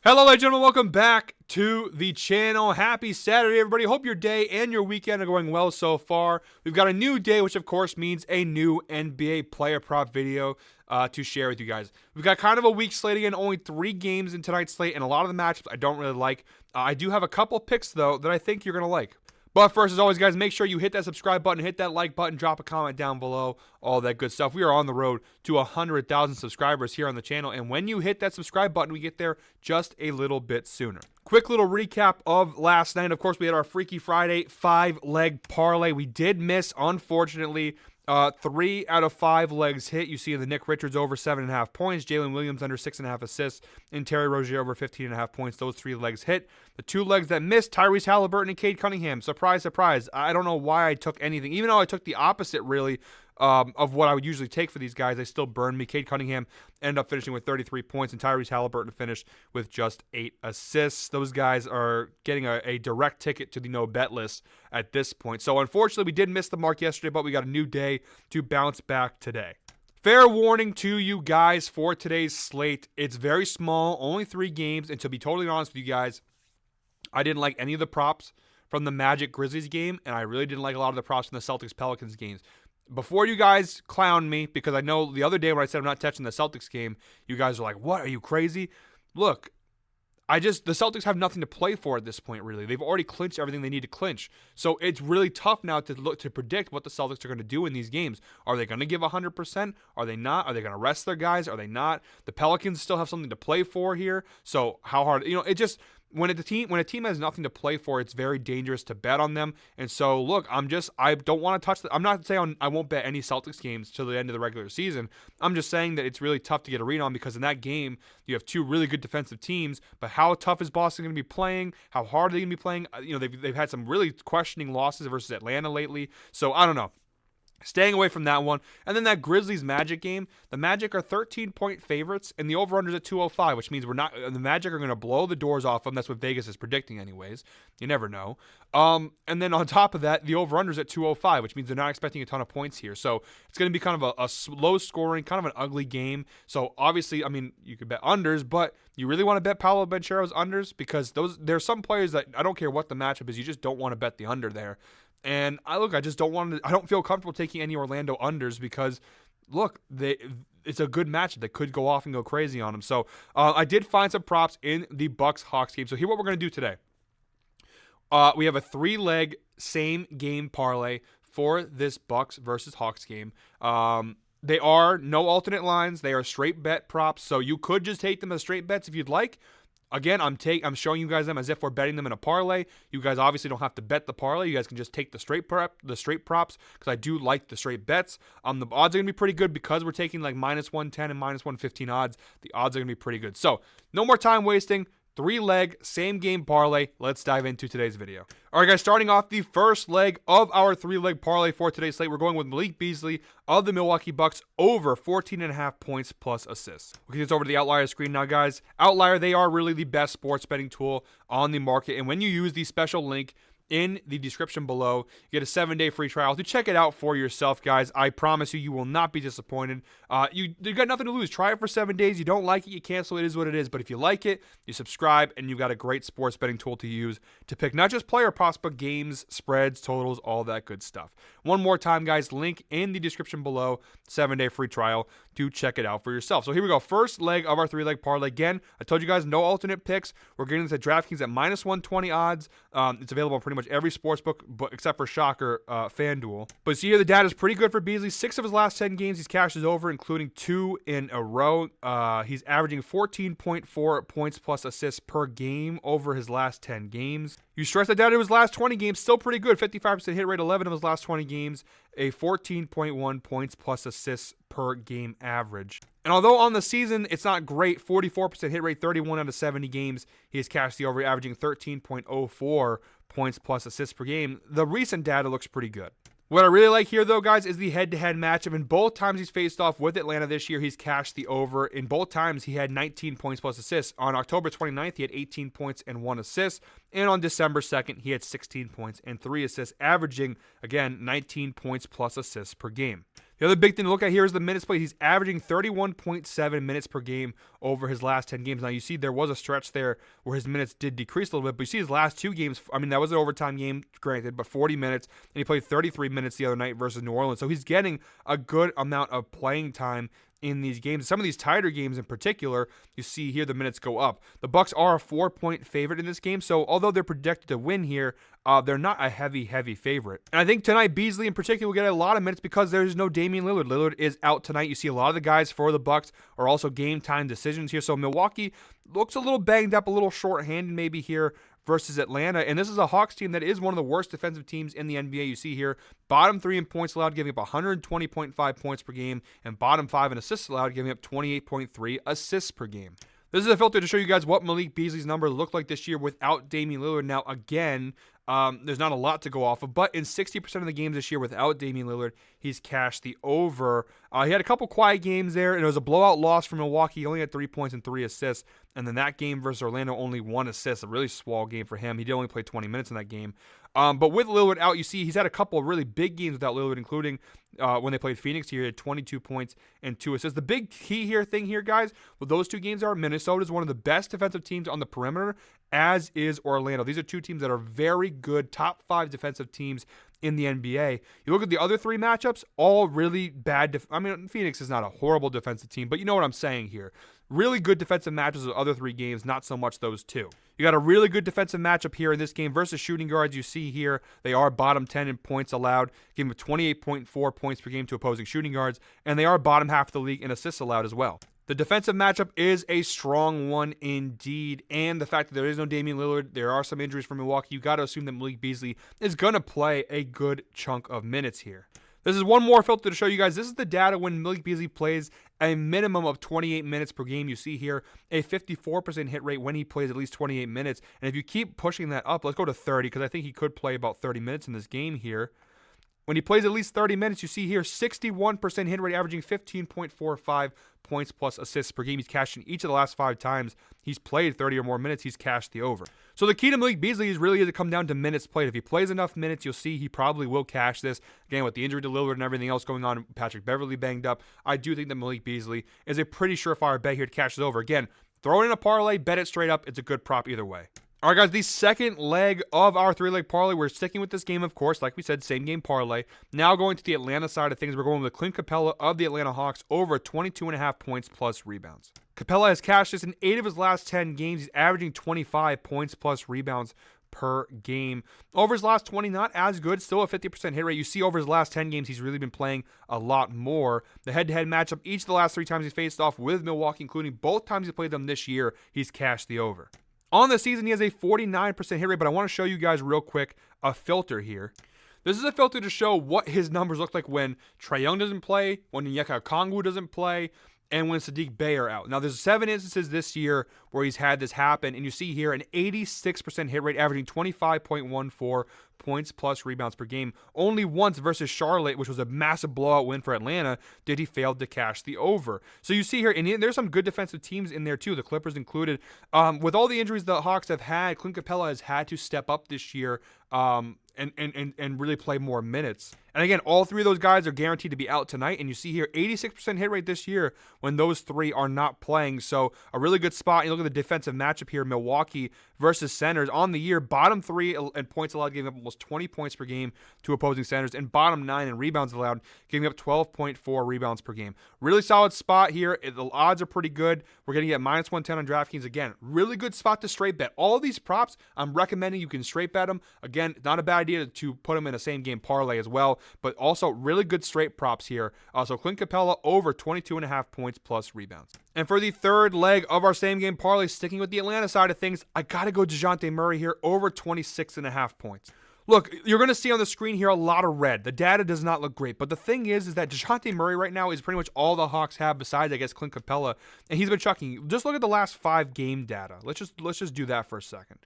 Hello, ladies and gentlemen. Welcome back to the channel. Happy Saturday, everybody. Hope your day and your weekend are going well so far. We've got a new day, which of course means a new NBA player prop video to share with you guys. We've got kind of a weak slate again, only 3 games in tonight's slate, and a lot of the matchups I don't really like. I do have a couple picks, though, that I think you're going to like. But first, as always, guys, make sure you hit that subscribe button, hit that like button, drop a comment down below, all that good stuff. We are on the road to 100,000 subscribers here on the channel, and when you hit that subscribe button, we get there just a little bit sooner. Quick little recap of last night. Of course, we had our Freaky Friday 5-leg parlay. We did miss, unfortunately. 3 out of 5 legs hit. You see the Nick Richards over 7.5 points, Jalen Williams under 6.5 assists, and Terry Rozier over 15.5 points. Those 3 legs hit. The 2 legs that missed, Tyrese Halliburton and Cade Cunningham. Surprise, surprise. I don't know why I took anything. Even though I took the opposite, really, of what I would usually take for these guys, they still burned me. Cade Cunningham ended up finishing with 33 points, and Tyrese Halliburton finished with just 8 assists. Those guys are getting a direct ticket to the no-bet list at this point. So, unfortunately, we did miss the mark yesterday, but we got a new day to bounce back today. Fair warning to you guys for today's slate. It's very small, only 3 games, and to be totally honest with you guys, I didn't like any of the props from the Magic Grizzlies game, and I really didn't like a lot of the props from the Celtics Pelicans games. Before you guys clown me, because I know the other day when I said I'm not touching the Celtics game, you guys are like, what, are you crazy? Look, the Celtics have nothing to play for at this point, really. They've already clinched everything they need to clinch. So it's really tough now to predict what the Celtics are going to do in these games. Are they going to give 100%? Are they not? Are they going to rest their guys? Are they not? The Pelicans still have something to play for here. So how hard, it just, when a team has nothing to play for, it's very dangerous to bet on them. And so, look, I don't want to touch I'm not saying I won't bet any Celtics games till the end of the regular season. I'm just saying that it's really tough to get a read on because in that game, you have 2 really good defensive teams. But how tough is Boston going to be playing? How hard are they going to be playing? They've had some really questioning losses versus Atlanta lately. So, I don't know. Staying away from that one. And then that Grizzlies-Magic game. The Magic are 13-point favorites, and the over-under is at 205, which means the Magic are going to blow the doors off them. That's what Vegas is predicting anyways. You never know. And then on top of that, the over-under is at 205, which means they're not expecting a ton of points here. So it's going to be kind of a low-scoring, kind of an ugly game. So obviously, you could bet unders, but you really want to bet Paolo Banchero's unders because there's some players that I don't care what the matchup is, you just don't want to bet the under there. And I don't feel comfortable taking any Orlando unders because, look, it's a good matchup. They could go off and go crazy on them. So I did find some props in the Bucks-Hawks game. So here's what we're going to do today. We have a 3-leg same game parlay for this Bucks versus Hawks game. They are no alternate lines. They are straight bet props. So you could just take them as straight bets if you'd like. Again, I'm showing you guys them as if we're betting them in a parlay. You guys obviously don't have to bet the parlay. You guys can just take the straight props because I do like the straight bets. The odds are going to be pretty good because we're taking like -110 and -115 odds. The odds are going to be pretty good. So no more time wasting. 3-leg, same game parlay. Let's dive into today's video. All right, guys, starting off the first leg of our 3-leg parlay for today's slate, we're going with Malik Beasley of the Milwaukee Bucks over 14.5 points plus assists. We'll get this over to the Outlier screen now, guys. Outlier, they are really the best sports betting tool on the market. And when you use the special link in the description below, you get a 7-day free trial to check it out for yourself, guys. I promise you will not be disappointed. You got nothing to lose. Try it for 7 days. You don't like it, you cancel. It is what it is. But if you like it, you subscribe, and you got a great sports betting tool to use to pick not just player props, but games, spreads, totals, all that good stuff. One more time, guys, link in the description below, 7-day free trial to check it out for yourself. So here we go. First leg of our 3-leg parlay. Again, I told you guys no alternate picks. We're getting this at DraftKings at -120 odds. It's available on pretty much every sports book except for Shocker, FanDuel. But see here, the data is pretty good for Beasley. 6 of his last 10 games he's cashed over, including 2 in a row. He's averaging 14.4 points plus assists per game over his last 10 games. You stretch that down to his last 20 games, still pretty good. 55% hit rate, 11 of his last 20 games, a 14.1 points plus assists per game average. And although on the season it's not great, 44% hit rate, 31 out of 70 games, he has cashed the over, averaging 13.04 points plus assists per game. The recent data looks pretty good. What I really like here, though, guys, is the head-to-head matchup. In both times he's faced off with Atlanta this year, he's cashed the over. In both times, he had 19 points plus assists. On October 29th, he had 18 points and 1 assist. And on December 2nd, he had 16 points and 3 assists, averaging, again, 19 points plus assists per game. The other big thing to look at here is the minutes played. He's averaging 31.7 minutes per game over his last 10 games. Now, you see there was a stretch there where his minutes did decrease a little bit, but you see his last 2 games, I mean, that was an overtime game, granted, but 40 minutes, and he played 33 minutes the other night versus New Orleans. So he's getting a good amount of playing time in these games. Some of these tighter games in particular, you see here the minutes go up. The Bucks are a 4-point favorite in this game, so although they're projected to win here, they're not a heavy favorite. And I think tonight Beasley in particular will get a lot of minutes because there's no Damian Lillard. Lillard is out tonight. You see a lot of the guys for the Bucks are also game time decisions here. So Milwaukee looks a little banged up, a little short-handed maybe here versus Atlanta. And this is a Hawks team that is one of the worst defensive teams in the NBA. You see here, bottom 3 in points allowed, giving up 120.5 points per game, and bottom 5 in assists allowed, giving up 28.3 assists per game. This is a filter to show you guys what Malik Beasley's numbers look like this year without Damian Lillard. Now, again, there's not a lot to go off of, but in 60% of the games this year without Damian Lillard, he's cashed the over. He had a couple quiet games there, and it was a blowout loss for Milwaukee. He only had 3 points and 3 assists, and then that game versus Orlando, only 1 assist, a really small game for him. He did only play 20 minutes in that game. But with Lillard out, you see he's had a couple of really big games without Lillard, including when they played Phoenix here, he had 22 points and 2 assists. The big key thing here, guys, with those 2 games are Minnesota is one of the best defensive teams on the perimeter, as is Orlando. These are 2 teams that are very good, top 5 defensive teams in the NBA. You look at the other 3 matchups, all really bad. I mean, Phoenix is not a horrible defensive team, but you know what I'm saying here. Really good defensive matches with other 3 games, not so much those 2. You got a really good defensive matchup here in this game versus shooting guards. You see here, they are bottom 10 in points allowed, giving 28.4 points per game to opposing shooting guards, and they are bottom half of the league in assists allowed as well. The defensive matchup is a strong one indeed, and the fact that there is no Damian Lillard, there are some injuries for Milwaukee, you got to assume that Malik Beasley is going to play a good chunk of minutes here. This is one more filter to show you guys. This is the data when Malik Beasley plays a minimum of 28 minutes per game. You see here a 54% hit rate when he plays at least 28 minutes. And if you keep pushing that up, let's go to 30 because I think he could play about 30 minutes in this game here. When he plays at least 30 minutes, you see here 61% hit rate, averaging 15.45 points plus assists per game. He's cashed in each of the last 5 times he's played 30 or more minutes. He's cashed the over. So the key to Malik Beasley is really to come down to minutes played. If he plays enough minutes, you'll see he probably will cash this. Again, with the injury to Lillard and everything else going on, Patrick Beverley banged up, I do think that Malik Beasley is a pretty surefire bet here to cash this over. Again, throw it in a parlay, bet it straight up. It's a good prop either way. All right, guys, the second leg of our 3-leg parlay. We're sticking with this game, of course. Like we said, same game parlay. Now going to the Atlanta side of things, we're going with Clint Capella of the Atlanta Hawks over 22.5 points plus rebounds. Capella has cashed this in 8 of his last 10 games. He's averaging 25 points plus rebounds per game. Over his last 20, not as good. Still a 50% hit rate. You see over his last 10 games, he's really been playing a lot more. The head-to-head matchup, each of the last 3 times he's faced off with Milwaukee, including both times he played them this year, he's cashed the over. On the season, he has a 49% hit rate, but I want to show you guys real quick a filter here. This is a filter to show what his numbers look like when Trae Young doesn't play, when Onyeka Okongwu doesn't play, and when Sadiq Bey are out. Now, there's 7 instances this year where he's had this happen, and you see here an 86% hit rate, averaging 25.14 points plus rebounds per game. Only once versus Charlotte, which was a massive blowout win for Atlanta, did he fail to cash the over. So you see here, and there's some good defensive teams in there too, the Clippers included. With all the injuries the Hawks have had, Clint Capella has had to step up this year and really play more minutes. And again, all 3 of those guys are guaranteed to be out tonight. And you see here, 86% hit rate this year when those 3 are not playing. So a really good spot. You look at the defensive matchup here, Milwaukee versus centers. On the year, bottom 3 in points allowed, giving up almost 20 points per game to opposing centers. And bottom 9 in rebounds allowed, giving up 12.4 rebounds per game. Really solid spot here. The odds are pretty good. We're getting at minus 110 on DraftKings. Again, really good spot to straight bet. All these props, I'm recommending you can straight bet them. Again, not a bad idea to put them in a same game parlay as well, but also really good straight props here. So Clint Capella over 22.5 points plus rebounds. And for the third leg of our same game parlay, sticking with the Atlanta side of things, I got to go DeJounte Murray here over 26.5 points. Look, you're going to see on the screen here a lot of red. The data does not look great, but the thing is that DeJounte Murray right now is pretty much all the Hawks have besides, I guess, Clint Capella, and he's been chucking. Just look at the last 5 game data. Let's just do that for a second.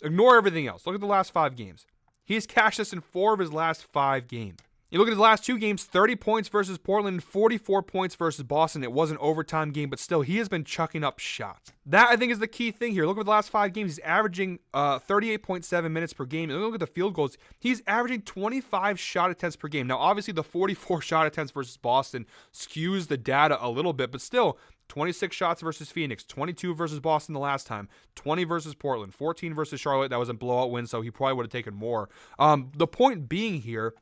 Ignore everything else. Look at the last 5 games. He's cashed this in 4 of his last 5 games. You look at his last 2 games, 30 points versus Portland, 44 points versus Boston. It was an overtime game, but still, he has been chucking up shots. That, I think, is the key thing here. Look at the last 5 games. He's averaging 38.7 minutes per game. And look at the field goals. He's averaging 25 shot attempts per game. Now, obviously, the 44 shot attempts versus Boston skews the data a little bit, but still, 26 shots versus Phoenix, 22 versus Boston the last time, 20 versus Portland, 14 versus Charlotte. That was a blowout win, so he probably would have taken more. The point being here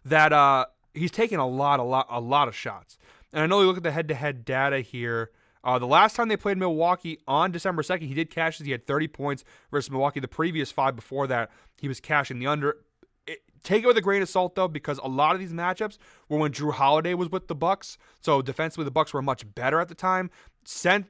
that he's taking a lot of shots. And I know you look at the head-to-head data here. The last time they played Milwaukee on December 2nd, he did cash. He had 30 points versus Milwaukee. The previous 5 before that, he was cashing the under. Take it with a grain of salt, though, because a lot of these matchups were when Drew Holiday was with the Bucks. So defensively, the Bucks were much better at the time.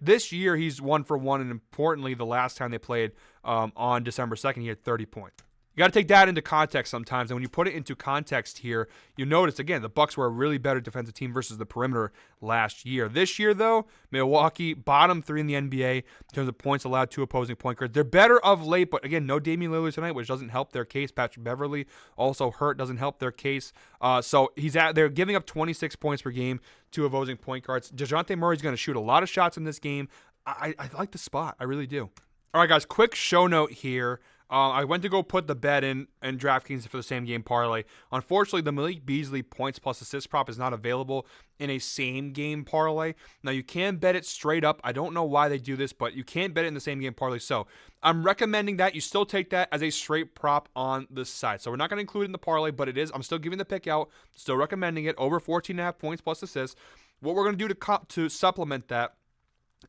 This year, he's 1 for 1, and importantly, the last time they played on December 2nd, he had 30 points. You got to take that into context sometimes, and when you put it into context here, you notice, again, the Bucks were a really better defensive team versus the perimeter last year. This year, though, Milwaukee, bottom 3 in the NBA in terms of points allowed to opposing point guards. They're better of late, but again, no Damian Lillard tonight, which doesn't help their case. Patrick Beverley also hurt, doesn't help their case. So they're giving up 26 points per game to opposing point guards. DeJounte Murray's going to shoot a lot of shots in this game. I like the spot. I really do. All right, guys, quick show note here. I went to go put the bet in DraftKings for the same game parlay. Unfortunately, the Malik Beasley points plus assist prop is not available in a same game parlay. Now, you can bet it straight up. I don't know why they do this, but you can't bet it in the same game parlay. So I'm recommending that you still take that as a straight prop on the side. So we're not going to include it in the parlay, but it is. I'm still giving the pick out, still recommending it over 14.5 points plus assists. What we're going to do to supplement that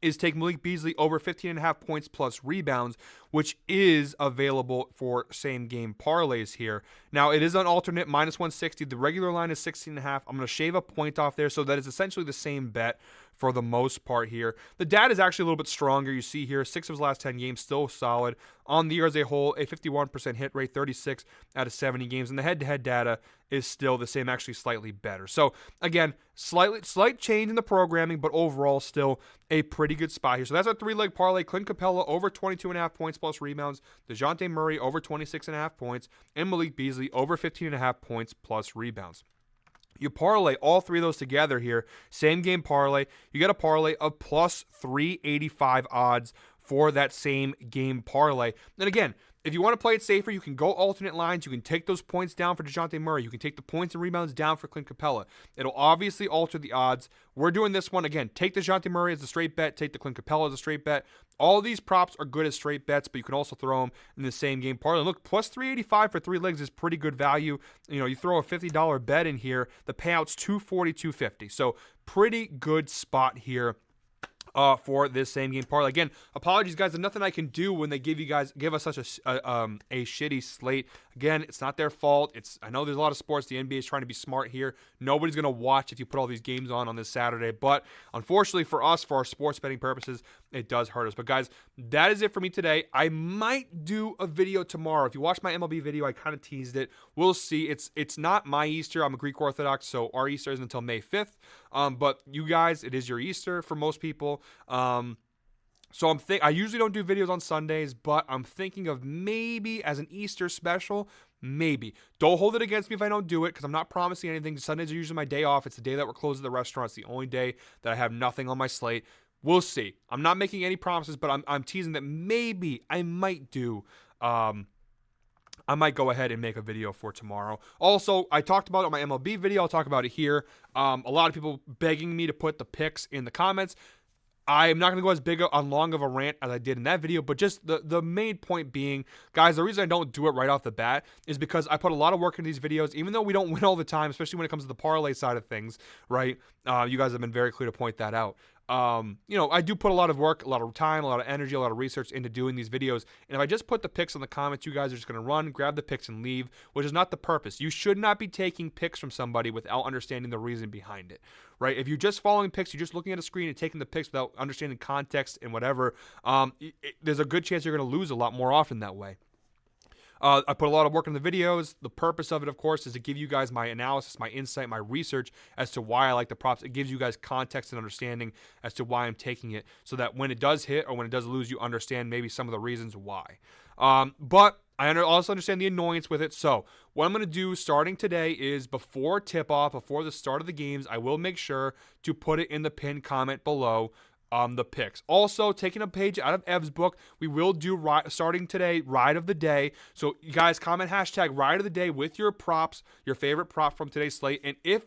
is take Malik Beasley over 15.5 points plus rebounds, which is available for same game parlays here. Now, it is an alternate minus 160. The regular line is 16.5. I'm going to shave a point off there, so that is essentially the same bet for the most part here. The data is actually a little bit stronger. You see here, 6 of his last 10 games, still solid. On the year as a whole, a 51% hit rate, 36 out of 70 games. And the head-to-head data is still the same, actually slightly better. So, again, slight change in the programming, but overall still a pretty good spot here. So that's our 3-leg parlay. Clint Capella over 22.5 points plus rebounds. DeJounte Murray over 26.5 points. And Malik Beasley over 15.5 points plus rebounds. You parlay all 3 of those together here, same game parlay, you get a parlay of plus 385 odds for that same game parlay. And again, if you want to play it safer, you can go alternate lines. You can take those points down for DeJounte Murray. You can take the points and rebounds down for Clint Capella. It'll obviously alter the odds. We're doing this one, again, take DeJounte Murray as a straight bet, take the Clint Capella as a straight bet. All these props are good as straight bets, but you can also throw them in the same game parlay. Look, plus 385 for 3 legs is pretty good value. You know, you throw a $50 bet in here, the payout's $240, $250. So pretty good spot here for this same game parlay. Again, apologies, guys. There's nothing I can do when they give us such a shitty slate. Again, it's not their fault. I know there's a lot of sports. The NBA is trying to be smart here. Nobody's going to watch if you put all these games on this Saturday. But unfortunately for us, for our sports betting purposes, it does hurt us. But guys, that is it for me today. I might do a video tomorrow. If you watch my MLB video, I kind of teased it. We'll see. It's not my Easter. I'm a Greek Orthodox, so our Easter isn't until May 5th. But you guys, it is your Easter for most people. So I usually don't do videos on Sundays, but I'm thinking of maybe as an Easter special, maybe. Don't hold it against me if I don't do it, because I'm not promising anything. Sundays are usually my day off. It's the day that we're closed at the restaurant. It's the only day that I have nothing on my slate. We'll see. I'm not making any promises, but I'm teasing that maybe I might do. I might go ahead and make a video for tomorrow. Also, I talked about it on my MLB video. I'll talk about it here. A lot of people begging me to put the picks in the comments. I'm not going to go as long of a rant as I did in that video, but just the main point being, guys, the reason I don't do it right off the bat is because I put a lot of work into these videos, even though we don't win all the time, especially when it comes to the parlay side of things, right? You guys have been very clear to point that out. I do put a lot of work, a lot of time, a lot of energy, a lot of research into doing these videos. And if I just put the picks in the comments, you guys are just going to run, grab the picks, and leave, which is not the purpose. You should not be taking picks from somebody without understanding the reason behind it, right? If you're just following picks, you're just looking at a screen and taking the picks without understanding context and whatever, there's a good chance you're going to lose a lot more often that way. I put a lot of work in the videos. The purpose of it, of course, is to give you guys my analysis, my insight, my research as to why I like the props. It gives you guys context and understanding as to why I'm taking it, so that when it does hit or when it does lose, you understand maybe some of the reasons why. But I also understand the annoyance with it. So what I'm going to do starting today is before tip-off, before the start of the games, I will make sure to put it in the pinned comment below the picks. Also, taking a page out of Ev's book, we will do, starting today, ride of the day. So you guys comment hashtag ride of the day with your props, your favorite prop from today's slate. And if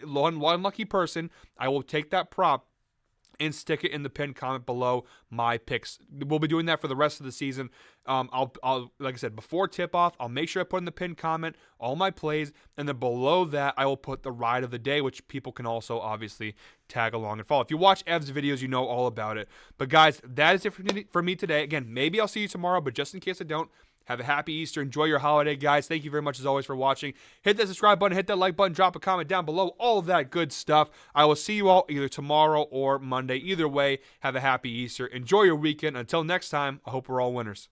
one lucky person, I will take that prop and stick it in the pinned comment below my picks. We'll be doing that for the rest of the season. I'll like I said, before tip-off, I'll make sure I put in the pinned comment all my plays, and then below that, I will put the ride of the day, which people can also obviously tag along and follow. If you watch Ev's videos, you know all about it. But guys, that is it for me today. Again, maybe I'll see you tomorrow, but just in case I don't, have a happy Easter. Enjoy your holiday, guys. Thank you very much, as always, for watching. Hit that subscribe button. Hit that like button. Drop a comment down below. All of that good stuff. I will see you all either tomorrow or Monday. Either way, have a happy Easter. Enjoy your weekend. Until next time, I hope we're all winners.